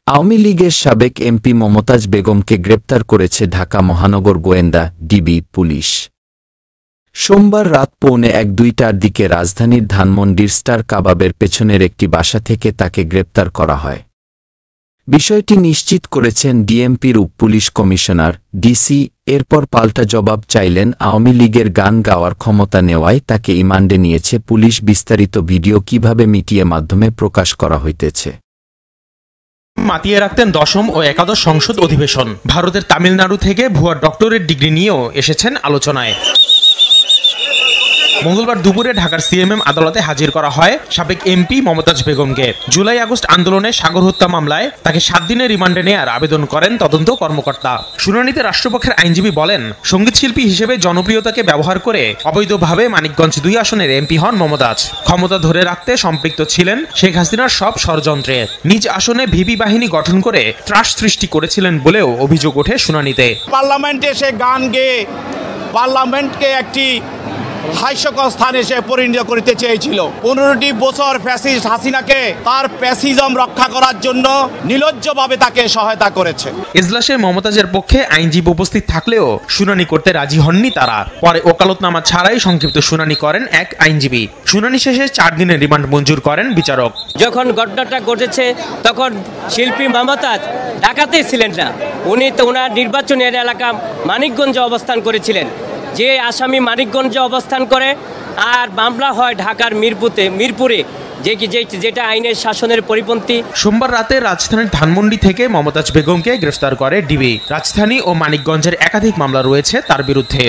আওয়ামী লীগের সাবেক এমপি মমতাজ বেগমকে গ্রেপ্তার করেছে ঢাকা মহানগর গোয়েন্দা ডিবি পুলিশ। সোমবার রাত 1:45টার দিকে রাজধানীর ধানমন্ডির স্টার কাবাবের পেছনের একটি বাসা থেকে তাকে গ্রেপ্তার করা হয়। বিষয়টি নিশ্চিত করেছেন ডিএমপির পুলিশ কমিশনার ডিসি। এরপর পাল্টা জবাব চাইলেন আওয়ামী লীগের গান গাওয়ার ক্ষমতা নেওয়ায় তাকে রিমান্ডে নিয়েছে পুলিশ। বিস্তারিত ভিডিও কিভাবে মিডিয়া মাধ্যমে প্রকাশ করা হইতেছে। মাতিয়ে রাখতেন দশম ও একাদশ সংসদ অধিবেশন। ভারতের তামিলনাড়ু থেকে ভুয়া ডক্টরেট ডিগ্রি নিয়েও এসেছেন আলোচনায়। মঙ্গলবার দুপুরে ঢাকার সিএমএম আদালতে হাজির করা হয় সাবেক এমপি মমতাজ বেগমকে। জুলাই আগস্ট আন্দোলনে সাগর হত্যা মামলায় তাকে 7 দিনের রিমান্ডে নেয়ার আবেদন করেন তদন্ত কর্মকর্তা। শুনানিতে রাষ্ট্রপক্ষের আইনজীবী বলেন, সঙ্গীতশিল্পী হিসেবে জনপ্রিয়তাকে ব্যবহার করে অবৈধভাবে মানিকগঞ্জ 2 আসনের এমপি হন মমতাজ। ক্ষমতা ধরে রাখতে সম্পৃক্ত ছিলেন শেখ হাসিনার সব ষড়যন্ত্রে। নিজ আসনে ভিপি বাহিনী গঠন করে ত্রাস সৃষ্টি করেছিলেন বলেও অভিযোগ ওঠে শুনানিতে। পার্লামেন্টে এসে গান গেয়ে পার্লামেন্টকে একটি হাস্যকর স্থানে সে পরিণত করতে চেয়েছিল। 15টি বছর ফ্যাসিস্ট হাসিনাকে তার প্যাসিজম রক্ষা করার জন্য নির্লজ্জভাবে তাকে সহায়তা করেছে। এজলাসে মমতাজের পক্ষে আইনজীবী উপস্থিত থাকলেও শুনানি করতে রাজি হননি তারা। পরে ওকালতনামা ছাড়াই সংক্ষিপ্ত শুনানি করেন এক আইনজীবী। শুনানি শেষে 4 দিনের রিমান্ড মঞ্জুর করেন বিচারক। যখন ঘটনাটা ঘটেছে তখন শিল্পী মমতাজ ঢাকাতেই ছিলেন না। উনি তো ওনার নির্বাচনের এলাকা মানিকগঞ্জে অবস্থান করেছিলেন। যে আসামি মানিকগঞ্জে অবস্থান করে আর মামলা হয় ঢাকার মিরপুরে, যেটা আইনের শাসনের পরিপন্থী। সোমবার রাতে রাজধানীর ধানমন্ডি থেকে মমতাজ বেগমকে গ্রেফতার করে ডিবি। রাজধানী ও মানিকগঞ্জের একাধিক মামলা রয়েছে তার বিরুদ্ধে।